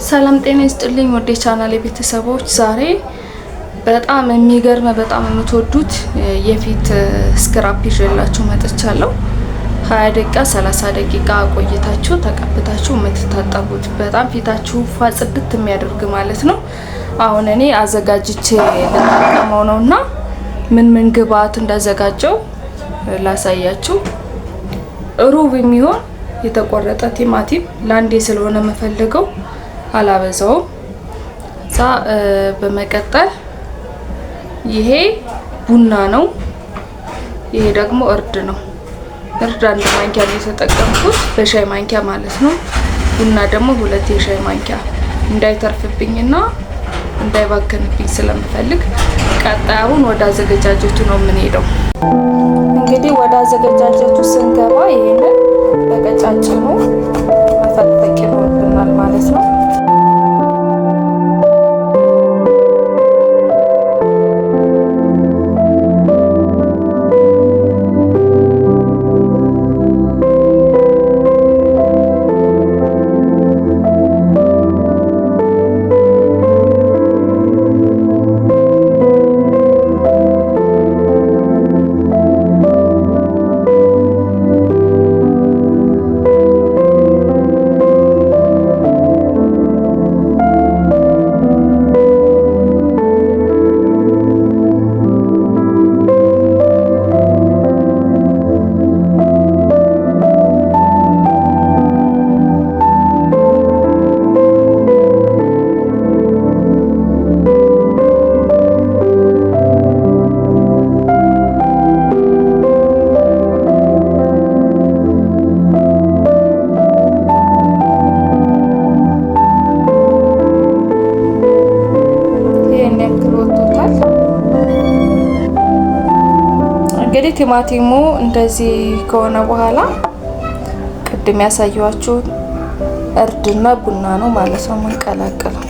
ሰላም ጤና ይስጥልኝ ወደ ቻናሌ ቤተሰቦች ዛሬ በጣም የሚገርም በጣም የምትወዱት የፊት ስክራፕ ይዤላችሁ መጥቻለሁ። 20 ደቂቃ 30 ደቂቃ ቆይታችሁ ተቀብታችሁ የምትታጠቡት በጣም ፊታችሁ ፋጽድት የሚያደርግ ማለት ነው። አሁን እኔ አዘጋጅቼ ለተጠቀመው ነውና ምን ግብአት እንዳዘጋጀው ላሳያችሁ። ሩብ የሚሆን የተቆረጠ ቲማቲም ላንዴ ስለሆነ መፈልገው አላበዛውም። በመቀጠል ይሄ ቡና ነው። ይሄ ደግሞ እርድ ነው። እርድ 1 ማንኪያ ነው የተጠቀምኩት በሻይ ማንኪያ ማለት ነው። ቡና ደግሞ 2 የሻይ ማንኪያ እንዳይተርፍብኝና እንዳይባከንብኝ ስለምፈልግ ቀጣዩን ወደ አዘገጃጀቱ ነው የምንሄደው። እንግዲህ ወደ አዘገጃጀቱ ስንገባ ይሄንን በቀጫጭኑ መፈተቅ ይኖርብናል ማለት ነው። እንግዲህ ቲማቲሙ እንደዚህ ከሆነ በኋላ ቅድም ያሳየኋችሁ እርድና ቡና ነው ማለት ነው የምንቀላቅለው።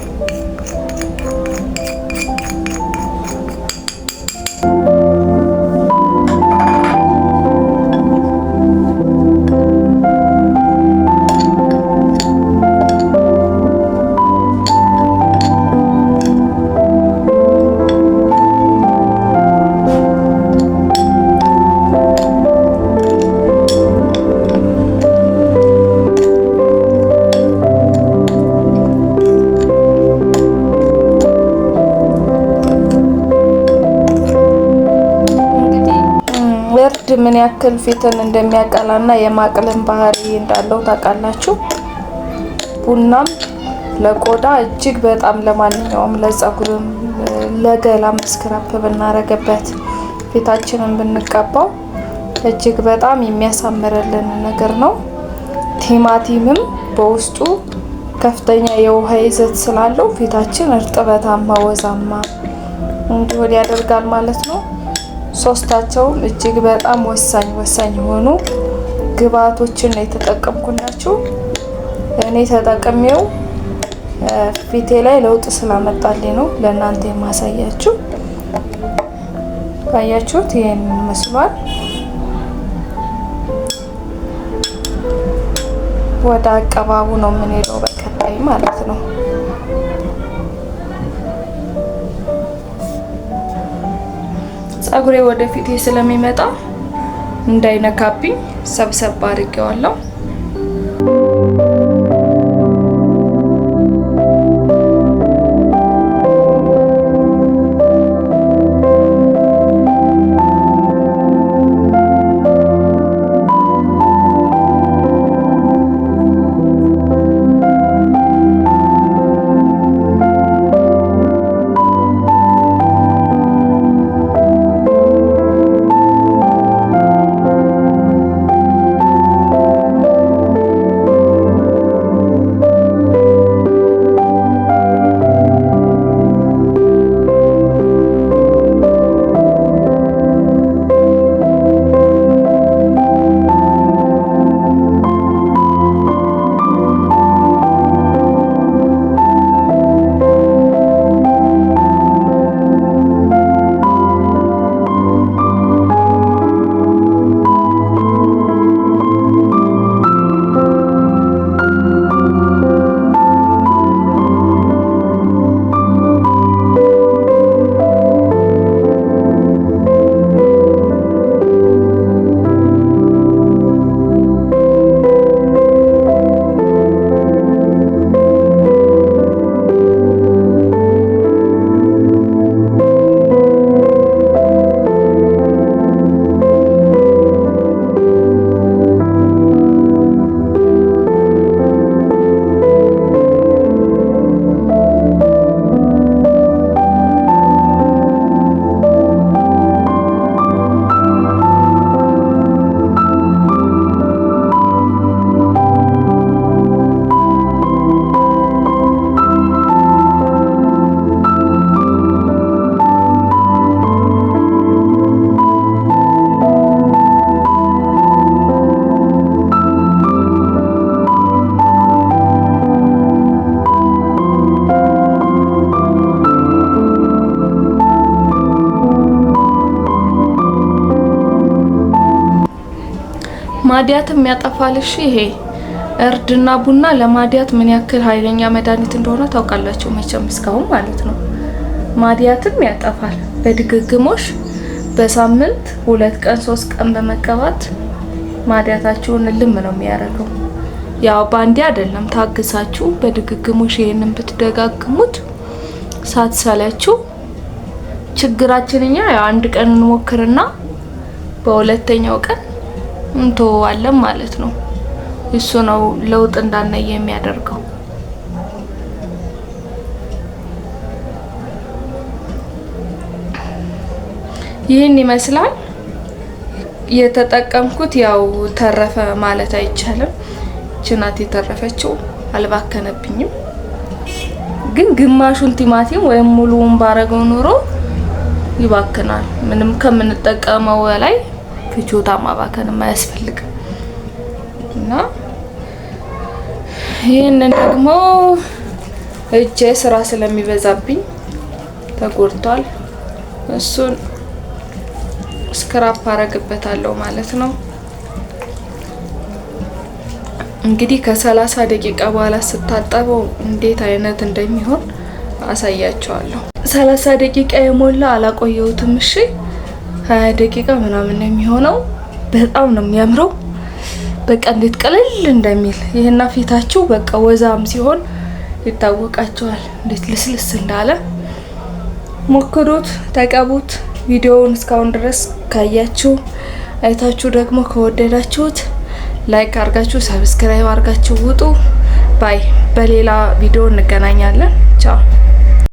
እርድ ምን ያክል ፊትን እንደሚያቀላና የማቅለም ባህሪ እንዳለው ታውቃላችሁ። ቡናም ለቆዳ እጅግ በጣም ለማንኛውም ለፀጉርም ለገላም ስክራፕ ብናረግበት ፊታችንን ብንቀባው እጅግ በጣም የሚያሳምርልን ነገር ነው። ቲማቲምም በውስጡ ከፍተኛ የውሃ ይዘት ስላለው ፊታችን እርጥበታማ ወዛማ እንዲሆን ያደርጋል ማለት ነው። ሶስታቸውም እጅግ በጣም ወሳኝ የሆኑ ግብአቶችን ነው የተጠቀምኩላችሁ። እኔ ተጠቅሜው ፊቴ ላይ ለውጥ ስላመጣልኝ ነው ለእናንተ የማሳያችሁ። ካያችሁት ይሄን መስሏል። ወደ አቀባቡ ነው የምንሄደው በቀጣይ ማለት ነው። ፀጉሬ ወደ ፊቴ ስለሚመጣ እንዳይነካብኝ ሰብሰብ አድርጌዋለሁ። ማዲያትም ያጠፋል። እሺ ይሄ እርድና ቡና ለማዲያት ምን ያክል ኃይለኛ መድኃኒት እንደሆነ ታውቃላችሁ መቼም እስካሁን ማለት ነው። ማዲያትም ያጠፋል። በድግግሞሽ በሳምንት 2 ቀን 3 ቀን በመቀባት ማዲያታችሁን ልም ነው የሚያደርገው። ያው ባንዴ አይደለም፣ ታግሳችሁ በድግግሞሽ ይሄንን ብትደጋግሙት ሳትሰለችሁ። ችግራችንኛ ያው አንድ ቀን እንሞክርና በሁለተኛው ቀን እንተዋለን ማለት ነው። እሱ ነው ለውጥ እንዳናይ የሚያደርገው። ይህን ይመስላል የተጠቀምኩት። ያው ተረፈ ማለት አይቻልም። ችናት የተረፈችው አልባከነብኝም። ግን ግማሹን ቲማቲም ወይም ሙሉውን ባረገው ኑሮ ይባክናል። ምንም ከምንጠቀመው ላይ ፍጆታ ማባከን የማያስፈልግ እና ይሄንን ደግሞ እጄ ስራ ስለሚበዛብኝ ተጎድቷል። እሱን ስክራፕ አረግበታለሁ ማለት ነው። እንግዲህ ከ30 ደቂቃ በኋላ ስታጠበው እንዴት አይነት እንደሚሆን አሳያቸዋለሁ። 30 ደቂቃ የሞላ አላቆየሁትም። እሺ 20 ደቂቃ ምናምን ነው የሚሆነው። በጣም ነው የሚያምረው። በቃ እንዴት ቀለል እንደሚል ይሄና ፊታችሁ በቃ ወዛም ሲሆን ይታወቃቸዋል እንዴት ልስልስ እንዳለ። ሞክሩት፣ ተቀቡት። ቪዲዮውን እስካሁን ድረስ ካያችሁ አይታችሁ ደግሞ ከወደዳችሁት ላይክ አርጋችሁ ሰብስክራይብ አርጋችሁ ውጡ። ባይ። በሌላ ቪዲዮ እንገናኛለን። ቻው።